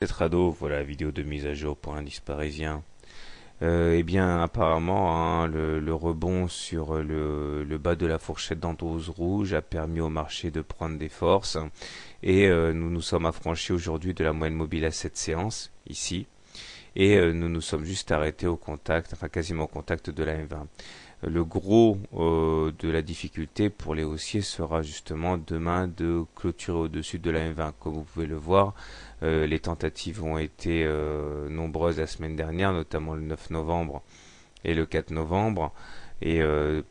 Tetrado, voilà la vidéo de mise à jour pour l'indice parisien. Eh bien, apparemment, hein, le rebond sur le bas de la fourchette d'Andose rouge a permis au marché de prendre des forces et nous nous sommes affranchis aujourd'hui de la moyenne mobile à 7 séances, ici, et nous nous sommes juste arrêtés au contact, enfin quasiment au contact de la M20. Le gros de la difficulté pour les haussiers sera justement demain de clôturer au-dessus de la M20. Comme vous pouvez le voir, les tentatives ont été nombreuses la semaine dernière, notamment le 9 novembre et le 4 novembre. Et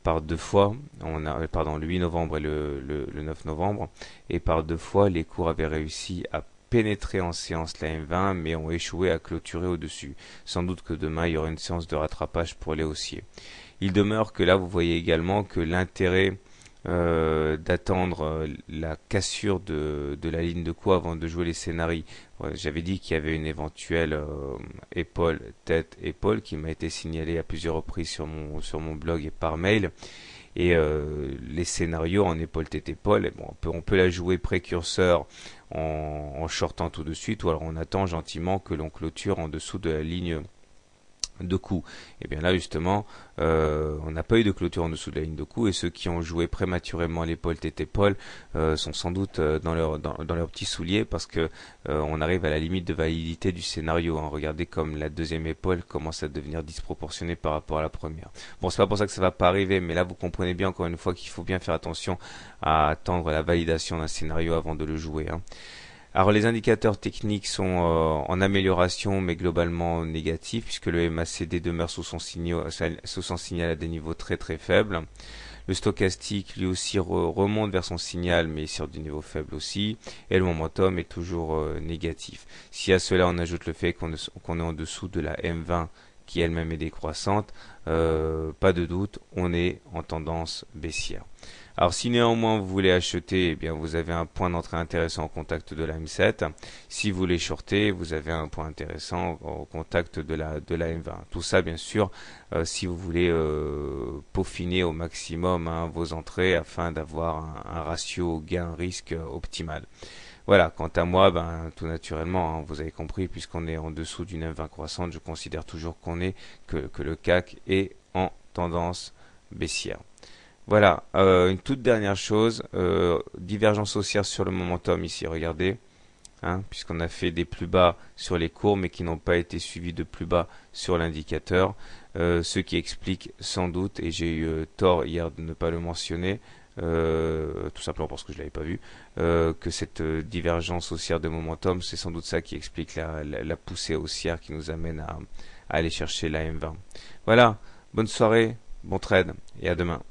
par deux fois, le 8 novembre et le 9 novembre, et par deux fois, les cours avaient réussi à pénétrer en séance la M20, mais ont échoué à clôturer au-dessus. Sans doute que demain, il y aura une séance de rattrapage pour les haussiers. Il demeure que là, vous voyez également que l'intérêt d'attendre la cassure de la ligne de coup avant de jouer les scénarios. J'avais dit qu'il y avait une éventuelle épaule, tête, épaule qui m'a été signalée à plusieurs reprises sur mon blog et par mail. Et les scénarios en épaule, tête, épaule, bon, on peut la jouer précurseur en shortant tout de suite, ou alors on attend gentiment que l'on clôture en dessous de la ligne de coup. Et bien là justement, on n'a pas eu de clôture en dessous de la ligne de coup, et ceux qui ont joué prématurément l'épaule tête épaule sont sans doute dans leurs petits souliers, parce que on arrive à la limite de validité du scénario. Hein. Regardez comme la deuxième épaule commence à devenir disproportionnée par rapport à la première. Bon, c'est pas pour ça que ça va pas arriver, mais là vous comprenez bien encore une fois qu'il faut bien faire attention à attendre la validation d'un scénario avant de le jouer. Hein. Alors les indicateurs techniques sont en amélioration, mais globalement négatifs, puisque le MACD demeure sous son signal à des niveaux très très faibles. Le stochastique lui aussi remonte vers son signal, mais sur des niveaux faibles aussi, et le momentum est toujours négatif. Si à cela on ajoute le fait qu'on est en dessous de la M20, qui elle-même est décroissante, pas de doute, on est en tendance baissière. Alors si néanmoins vous voulez acheter, eh bien vous avez un point d'entrée intéressant au contact de la M7. Si vous voulez shorter, vous avez un point intéressant au contact de la M20. Tout ça bien sûr si vous voulez peaufiner au maximum vos entrées afin d'avoir un ratio gain-risque optimal. Voilà, quant à moi, tout naturellement, hein, vous avez compris, puisqu'on est en dessous d'une M20 croissante, je considère toujours que le CAC est en tendance baissière. Voilà, une toute dernière chose, divergence haussière sur le momentum ici, regardez, hein, puisqu'on a fait des plus bas sur les cours, mais qui n'ont pas été suivis de plus bas sur l'indicateur, ce qui explique sans doute, et j'ai eu tort hier de ne pas le mentionner, tout simplement parce que je l'avais pas vu, que cette divergence haussière de momentum, c'est sans doute ça qui explique la poussée haussière qui nous amène à aller chercher la M20. Voilà, bonne soirée, bon trade, et à demain.